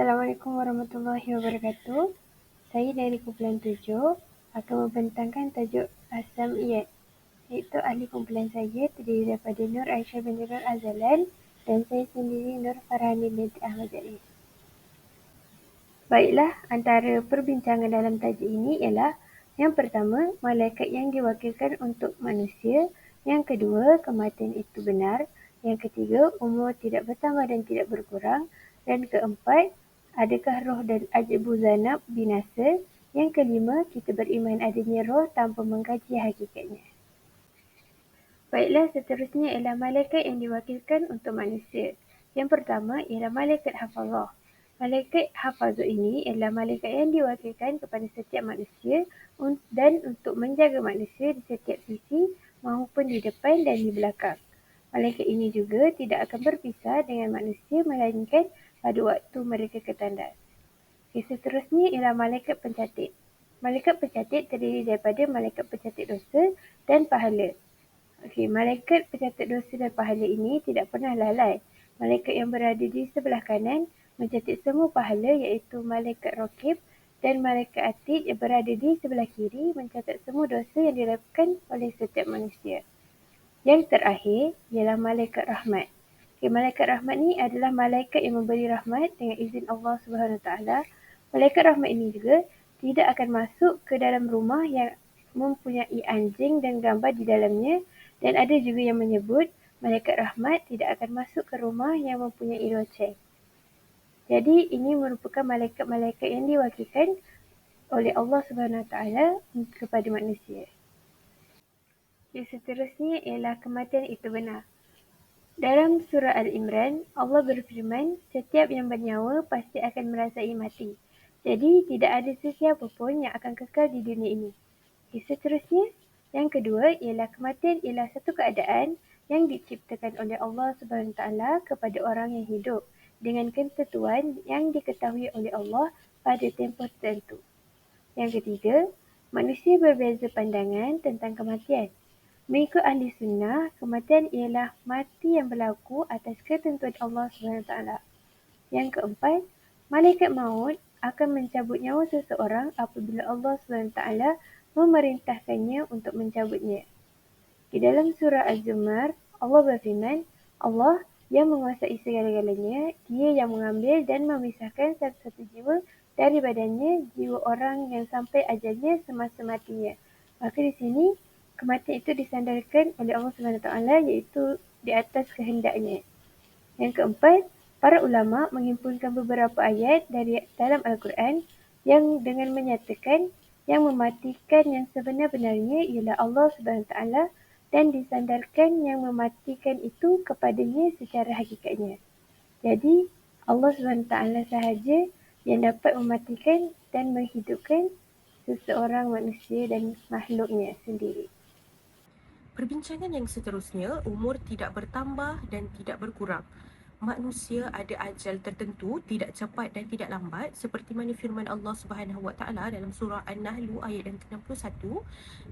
Assalamualaikum warahmatullahi wabarakatuh. Saya dari kumpulan 7 akan membentangkan tajuk Asam Iyat, iaitu ahli kumpulan saya terdiri daripada Nur Aisyah binti Nur Azalan dan saya sendiri Nur Farhani binti Ahmad Zaiz. Baiklah, antara perbincangan dalam tajuk ini ialah yang pertama, malaikat yang diwakilkan untuk manusia. Yang kedua, kematian itu benar. Yang ketiga, umur tidak bertambah dan tidak berkurang. Dan keempat, adakah roh dan ajabu zanab binasa? Yang kelima, kita beriman adanya roh tanpa mengkaji hakikatnya. Baiklah, seterusnya ialah malaikat yang diwakilkan untuk manusia. Yang pertama ialah malaikat hafazah. Malaikat hafazah ini ialah malaikat yang diwakilkan kepada setiap manusia dan untuk menjaga manusia di setiap sisi maupun di depan dan di belakang. Malaikat ini juga tidak akan berpisah dengan manusia melainkan pada waktu mereka ketandas. Seterusnya ialah malaikat pencatat. Malaikat pencatat terdiri daripada malaikat pencatat dosa dan pahala. Malaikat pencatat dosa dan pahala ini tidak pernah lalai. Malaikat yang berada di sebelah kanan mencatat semua pahala iaitu malaikat raqib dan malaikat atid yang berada di sebelah kiri mencatat semua dosa yang dilakukan oleh setiap manusia. Yang terakhir ialah malaikat rahmat. Malaikat rahmat ni adalah malaikat yang memberi rahmat dengan izin Allah SWT. Malaikat rahmat ini juga tidak akan masuk ke dalam rumah yang mempunyai anjing dan gambar di dalamnya, dan ada juga yang menyebut malaikat rahmat tidak akan masuk ke rumah yang mempunyai loceng. Jadi ini merupakan malaikat-malaikat yang diwakilkan oleh Allah SWT kepada manusia. Yang seterusnya ialah kematian itu benar. Dalam surah Al-Imran, Allah berfirman, setiap yang bernyawa pasti akan merasai mati. Jadi tidak ada sesiapa pun yang akan kekal di dunia ini. Seterusnya, yang kedua ialah kematian ialah satu keadaan yang diciptakan oleh Allah SWT kepada orang yang hidup dengan ketentuan yang diketahui oleh Allah pada tempoh tertentu. Yang ketiga, manusia berbeza pandangan tentang kematian. Mengikut ahli sunnah, kematian ialah mati yang berlaku atas ketentuan Allah SWT. Yang keempat, malaikat maut akan mencabut nyawa seseorang apabila Allah SWT memerintahkannya untuk mencabutnya. Di dalam surah Az-Zumar, Allah berfirman, Allah yang menguasai segala-galanya, Dia yang mengambil dan memisahkan satu-satu jiwa dari badannya, jiwa orang yang sampai ajalnya semasa matinya. Maka di sini, kematian itu disandarkan oleh Allah SWT iaitu di atas kehendaknya. Yang keempat, para ulama menghimpunkan beberapa ayat dari dalam Al-Quran yang dengan menyatakan yang mematikan yang sebenar-benarnya ialah Allah SWT dan disandarkan yang mematikan itu kepadanya secara hakikatnya. Jadi, Allah SWT sahaja yang dapat mematikan dan menghidupkan seseorang manusia dan makhluknya sendiri. Perbincangan yang seterusnya, umur tidak bertambah dan tidak berkurang. Manusia ada ajal tertentu, tidak cepat dan tidak lambat, seperti mana firman Allah Subhanahu Wa Taala dalam surah An-Nahl ayat yang ke-61,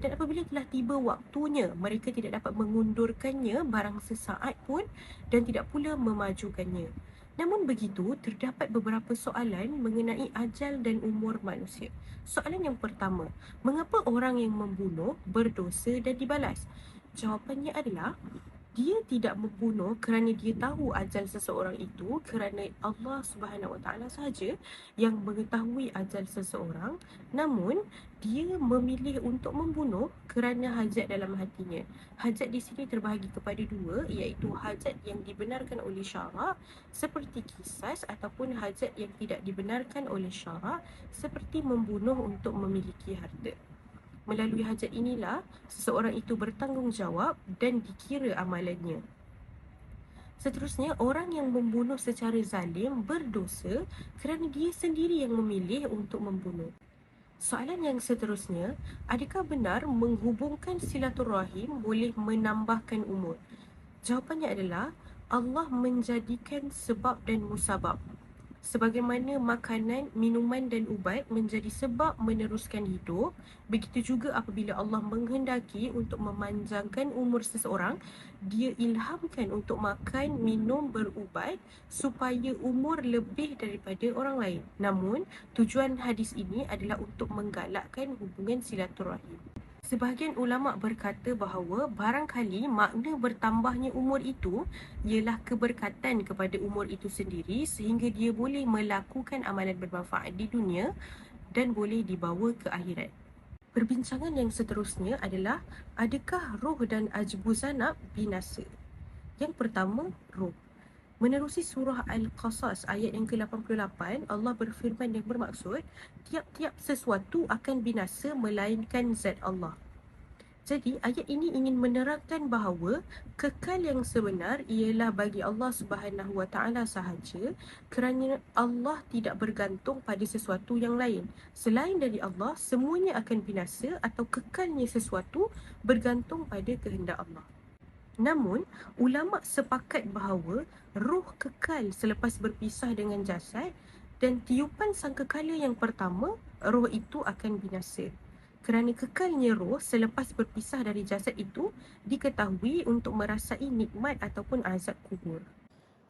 dan apabila telah tiba waktunya, mereka tidak dapat mengundurkannya barang sesaat pun dan tidak pula memajukannya. Namun begitu, terdapat beberapa soalan mengenai ajal dan umur manusia. Soalan yang pertama, mengapa orang yang membunuh berdosa dan dibalas? Jawapannya adalah dia tidak membunuh kerana dia tahu ajal seseorang itu, kerana Allah Subhanahu Wa Taala sahaja yang mengetahui ajal seseorang, namun dia memilih untuk membunuh kerana hajat dalam hatinya. Hajat di sini terbahagi kepada dua, iaitu hajat yang dibenarkan oleh syarak seperti qisas ataupun hajat yang tidak dibenarkan oleh syarak seperti membunuh untuk memiliki harta. Melalui hajat inilah seseorang itu bertanggungjawab dan dikira amalannya. Seterusnya, orang yang membunuh secara zalim berdosa kerana dia sendiri yang memilih untuk membunuh. Soalan yang seterusnya, adakah benar menghubungkan silaturahim boleh menambahkan umur? Jawapannya adalah Allah menjadikan sebab dan musabab. Sebagaimana makanan, minuman dan ubat menjadi sebab meneruskan hidup, begitu juga apabila Allah menghendaki untuk memanjangkan umur seseorang, Dia ilhamkan untuk makan, minum, berubat supaya umur lebih daripada orang lain. Namun, tujuan hadis ini adalah untuk menggalakkan hubungan silaturahim. Sebahagian ulama' berkata bahawa barangkali makna bertambahnya umur itu ialah keberkatan kepada umur itu sendiri sehingga dia boleh melakukan amalan bermanfaat di dunia dan boleh dibawa ke akhirat. Perbincangan yang seterusnya adalah, adakah roh dan ajbu zanab binasa? Yang pertama, roh. Menerusi surah Al-Qasas ayat yang ke-88, Allah berfirman yang bermaksud, tiap-tiap sesuatu akan binasa melainkan zat Allah. Jadi, ayat ini ingin menerangkan bahawa kekal yang sebenar ialah bagi Allah Subhanahu Wa Taala sahaja, kerana Allah tidak bergantung pada sesuatu yang lain. Selain dari Allah, semuanya akan binasa atau kekalnya sesuatu bergantung pada kehendak Allah. Namun, ulama' sepakat bahawa roh kekal selepas berpisah dengan jasad dan tiupan sangkakala yang pertama, roh itu akan binasa. Kerana kekalnya roh selepas berpisah dari jasad itu diketahui untuk merasai nikmat ataupun azab kubur.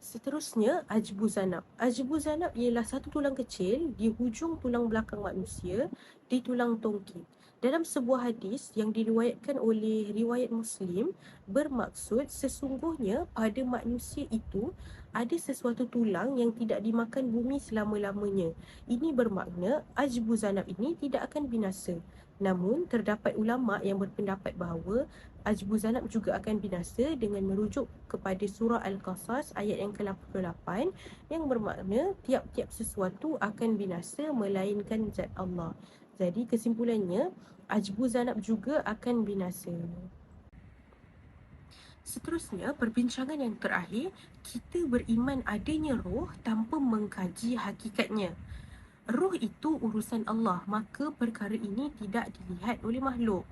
Seterusnya, ajbu zanab. Ajbu zanab ialah satu tulang kecil di hujung tulang belakang manusia di tulang tongki. Dalam sebuah hadis yang diriwayatkan oleh riwayat Muslim, bermaksud sesungguhnya pada manusia itu ada sesuatu tulang yang tidak dimakan bumi selama-lamanya. Ini bermakna ajbu zanab ini tidak akan binasa. Namun, terdapat ulama' yang berpendapat bahawa ajbu zanab juga akan binasa dengan merujuk kepada surah Al-Qasas ayat yang ke-88 yang bermakna tiap-tiap sesuatu akan binasa melainkan zat Allah. Jadi kesimpulannya, ajbu zanab juga akan binasa. Seterusnya, perbincangan yang terakhir, kita beriman adanya roh tanpa mengkaji hakikatnya. Roh itu urusan Allah, maka perkara ini tidak dilihat oleh makhluk.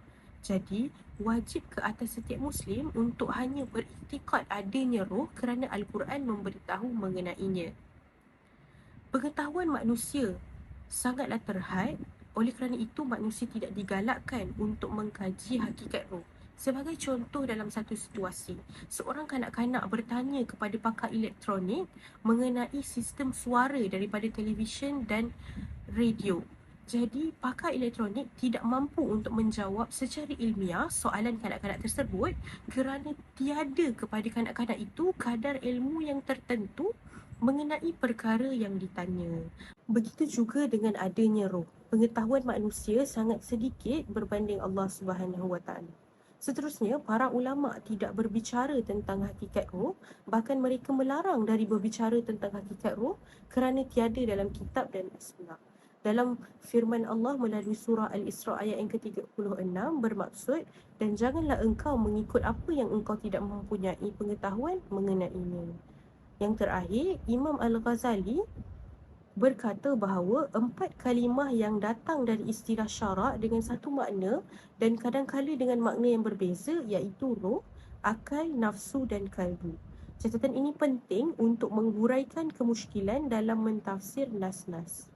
Jadi, wajib ke atas setiap Muslim untuk hanya beriktikad adanya roh kerana Al-Quran memberitahu mengenainya. Pengetahuan manusia sangatlah terhad, oleh kerana itu manusia tidak digalakkan untuk mengkaji hakikat roh. Sebagai contoh, dalam satu situasi, seorang kanak-kanak bertanya kepada pakar elektronik mengenai sistem suara daripada televisyen dan radio. Jadi, pakar elektronik tidak mampu untuk menjawab secara ilmiah soalan kanak-kanak tersebut kerana tiada kepada kanak-kanak itu kadar ilmu yang tertentu mengenai perkara yang ditanya. Begitu juga dengan adanya roh. Pengetahuan manusia sangat sedikit berbanding Allah Subhanahu Wa Taala. Seterusnya, para ulama' tidak berbicara tentang hakikat roh, bahkan mereka melarang dari berbicara tentang hakikat roh kerana tiada dalam kitab dan as-sunnah. Dalam firman Allah melalui surah Al-Isra ayat yang ke-36 bermaksud, dan janganlah engkau mengikut apa yang engkau tidak mempunyai pengetahuan mengenainya. Yang terakhir, Imam Al-Ghazali berkata bahawa 4 kalimah yang datang dari istilah syarak dengan satu makna dan kadang-kala dengan makna yang berbeza, iaitu roh, akal, nafsu dan kalbu. Catatan ini penting untuk menghuraikan kemusykilan dalam mentafsir nas-nas.